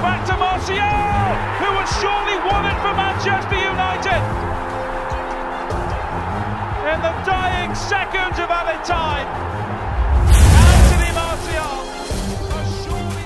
back to Martial, who had surely won it for Manchester United. In the dying seconds of added time, Anthony Martial has surely...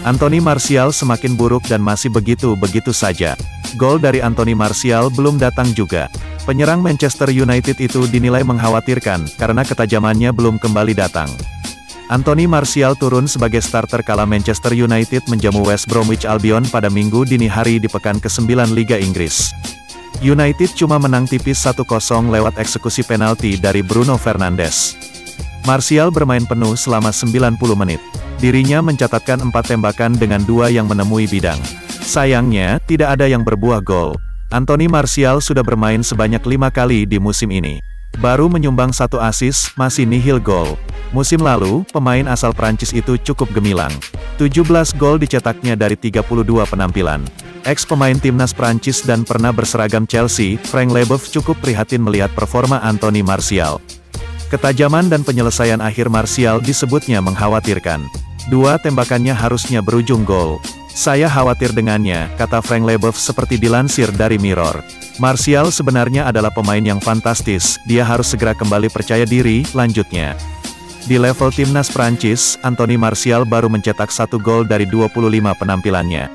Anthony Martial semakin buruk dan masih begitu-begitu saja. Gol dari Anthony Martial belum datang juga. Penyerang Manchester United itu dinilai mengkhawatirkan, karena ketajamannya belum kembali datang. Anthony Martial turun sebagai starter kala Manchester United menjamu West Bromwich Albion pada Minggu dini hari di pekan ke-9 Liga Inggris. United cuma menang tipis 1-0 lewat eksekusi penalti dari Bruno Fernandes. Martial bermain penuh selama 90 menit. Dirinya mencatatkan 4 tembakan dengan 2 yang menemui bidang. Sayangnya, tidak ada yang berbuah gol. Anthony Martial sudah bermain sebanyak 5 kali di musim ini. Baru menyumbang 1 assist, masih nihil gol. Musim lalu, pemain asal Prancis itu cukup gemilang. 17 gol dicetaknya dari 32 penampilan. Ex-pemain timnas Prancis dan pernah berseragam Chelsea, Frank Leboeuf cukup prihatin melihat performa Anthony Martial. Ketajaman dan penyelesaian akhir Martial disebutnya mengkhawatirkan. 2 tembakannya harusnya berujung gol. Saya khawatir dengannya, kata Frank Leboeuf seperti dilansir dari Mirror. Martial sebenarnya adalah pemain yang fantastis, dia harus segera kembali percaya diri, lanjutnya. Di level timnas Prancis, Anthony Martial baru mencetak 1 gol dari 25 penampilannya.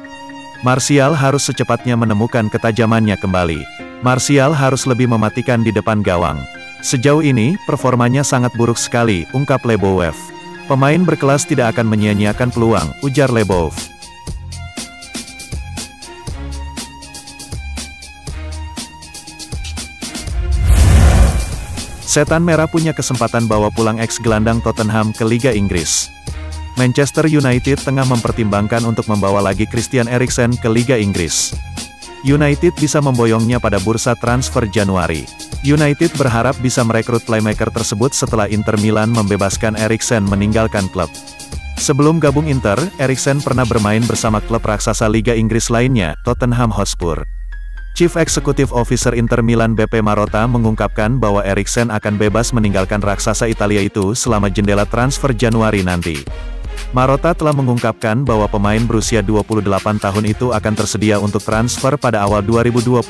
Martial harus secepatnya menemukan ketajamannya kembali. Martial harus lebih mematikan di depan gawang. Sejauh ini, performanya sangat buruk sekali, ungkap Leboeuf. Pemain berkelas tidak akan menyia-nyiakan peluang, ujar Leboeuf. Setan Merah punya kesempatan bawa pulang ex-gelandang Tottenham ke Liga Inggris. Manchester United tengah mempertimbangkan untuk membawa lagi Christian Eriksen ke Liga Inggris. United bisa memboyongnya pada bursa transfer Januari. United berharap bisa merekrut playmaker tersebut setelah Inter Milan membebaskan Eriksen meninggalkan klub. Sebelum gabung Inter, Eriksen pernah bermain bersama klub raksasa Liga Inggris lainnya, Tottenham Hotspur. Chief Executive Officer Inter Milan Beppe Marotta mengungkapkan bahwa Eriksen akan bebas meninggalkan raksasa Italia itu selama jendela transfer Januari nanti. Marotta telah mengungkapkan bahwa pemain berusia 28 tahun itu akan tersedia untuk transfer pada awal 2021.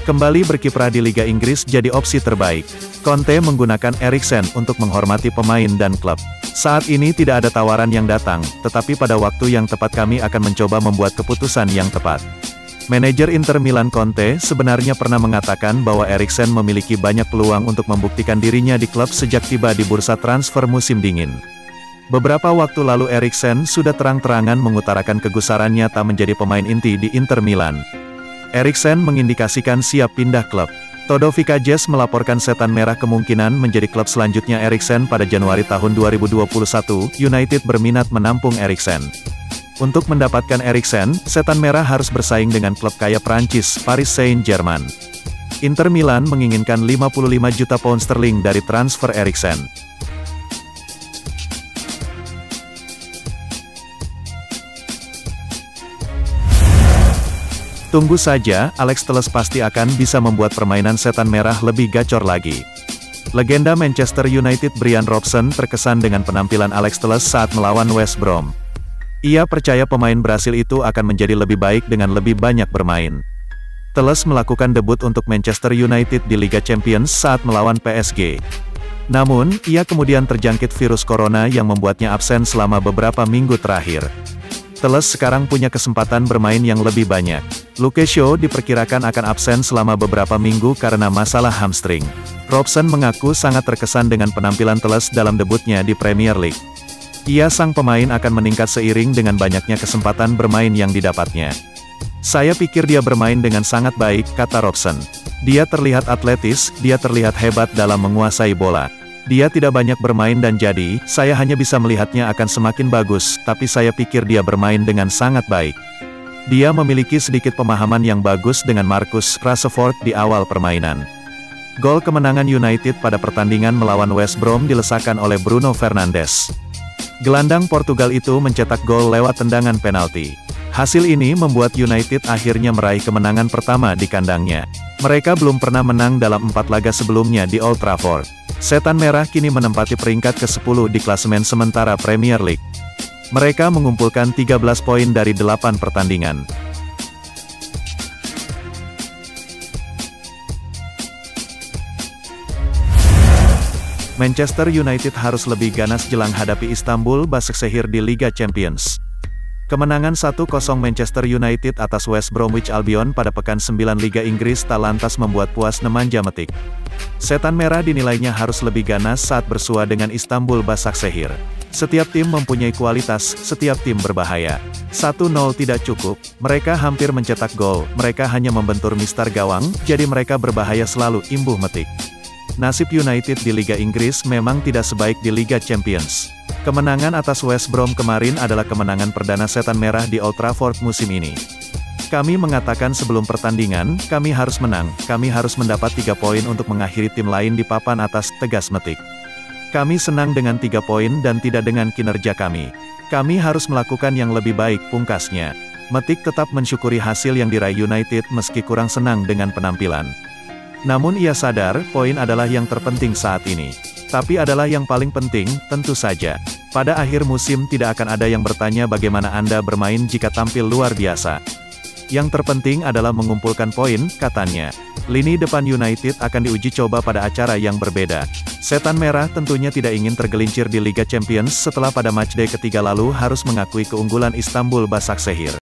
Kembali berkiprah di Liga Inggris jadi opsi terbaik. Conte menggunakan Eriksen untuk menghormati pemain dan klub. Saat ini tidak ada tawaran yang datang, tetapi pada waktu yang tepat kami akan mencoba membuat keputusan yang tepat. Manajer Inter Milan Conte sebenarnya pernah mengatakan bahwa Eriksen memiliki banyak peluang untuk membuktikan dirinya di klub sejak tiba di bursa transfer musim dingin. Beberapa waktu lalu Eriksen sudah terang-terangan mengutarakan kegusarannya tak menjadi pemain inti di Inter Milan. Eriksen mengindikasikan siap pindah klub. Todo Vikajes melaporkan Setan Merah kemungkinan menjadi klub selanjutnya Eriksen pada Januari tahun 2021, United berminat menampung Eriksen. Untuk mendapatkan Eriksen, Setan Merah harus bersaing dengan klub kaya Prancis, Paris Saint-Germain. Inter Milan menginginkan 55 juta pound sterling dari transfer Eriksen. Tunggu saja, Alex Telles pasti akan bisa membuat permainan Setan Merah lebih gacor lagi. Legenda Manchester United Brian Robson terkesan dengan penampilan Alex Telles saat melawan West Brom. Ia percaya pemain Brasil itu akan menjadi lebih baik dengan lebih banyak bermain. Telles melakukan debut untuk Manchester United di Liga Champions saat melawan PSG. Namun, ia kemudian terjangkit virus corona yang membuatnya absen selama beberapa minggu terakhir. Telles sekarang punya kesempatan bermain yang lebih banyak. Luke Shaw diperkirakan akan absen selama beberapa minggu karena masalah hamstring. Robson mengaku sangat terkesan dengan penampilan Telles dalam debutnya di Premier League. Ia sang pemain akan meningkat seiring dengan banyaknya kesempatan bermain yang didapatnya. Saya pikir dia bermain dengan sangat baik, kata Robson. Dia terlihat atletis, dia terlihat hebat dalam menguasai bola. Dia tidak banyak bermain dan jadi, saya hanya bisa melihatnya akan semakin bagus, tapi saya pikir dia bermain dengan sangat baik. Dia memiliki sedikit pemahaman yang bagus dengan Marcus Rashford di awal permainan. Gol kemenangan United pada pertandingan melawan West Brom dilesakan oleh Bruno Fernandes. Gelandang Portugal itu mencetak gol lewat tendangan penalti. Hasil ini membuat United akhirnya meraih kemenangan pertama di kandangnya. Mereka belum pernah menang dalam 4 laga sebelumnya di Old Trafford. Setan Merah kini menempati peringkat ke-10 di klasemen sementara Premier League. Mereka mengumpulkan 13 poin dari 8 pertandingan. Manchester United harus lebih ganas jelang hadapi Istanbul Başakşehir di Liga Champions. Kemenangan 1-0 Manchester United atas West Bromwich Albion pada pekan 9 Liga Inggris tak lantas membuat puas nemanja metik. Setan Merah dinilainya harus lebih ganas saat bersua dengan Istanbul Başakşehir. Setiap tim mempunyai kualitas, setiap tim berbahaya. 1-0 tidak cukup, mereka hampir mencetak gol, mereka hanya membentur mistar gawang, jadi mereka berbahaya selalu, imbuh metik. Nasib United di Liga Inggris memang tidak sebaik di Liga Champions. Kemenangan atas West Brom kemarin adalah kemenangan perdana Setan Merah di Old Trafford musim ini. Kami mengatakan sebelum pertandingan, kami harus menang, kami harus mendapat 3 poin untuk mengakhiri tim lain di papan atas, tegas metik. Kami senang dengan 3 poin dan tidak dengan kinerja kami. Kami harus melakukan yang lebih baik, pungkasnya. Metik tetap mensyukuri hasil yang diraih United meski kurang senang dengan penampilan. Namun ia sadar, poin adalah yang terpenting saat ini. Tapi adalah yang paling penting, tentu saja. Pada akhir musim tidak akan ada yang bertanya bagaimana Anda bermain jika tampil luar biasa. Yang terpenting adalah mengumpulkan poin, katanya. Lini depan United akan diuji coba pada acara yang berbeda. Setan Merah tentunya tidak ingin tergelincir di Liga Champions setelah pada matchday ketiga lalu harus mengakui keunggulan Istanbul Başakşehir.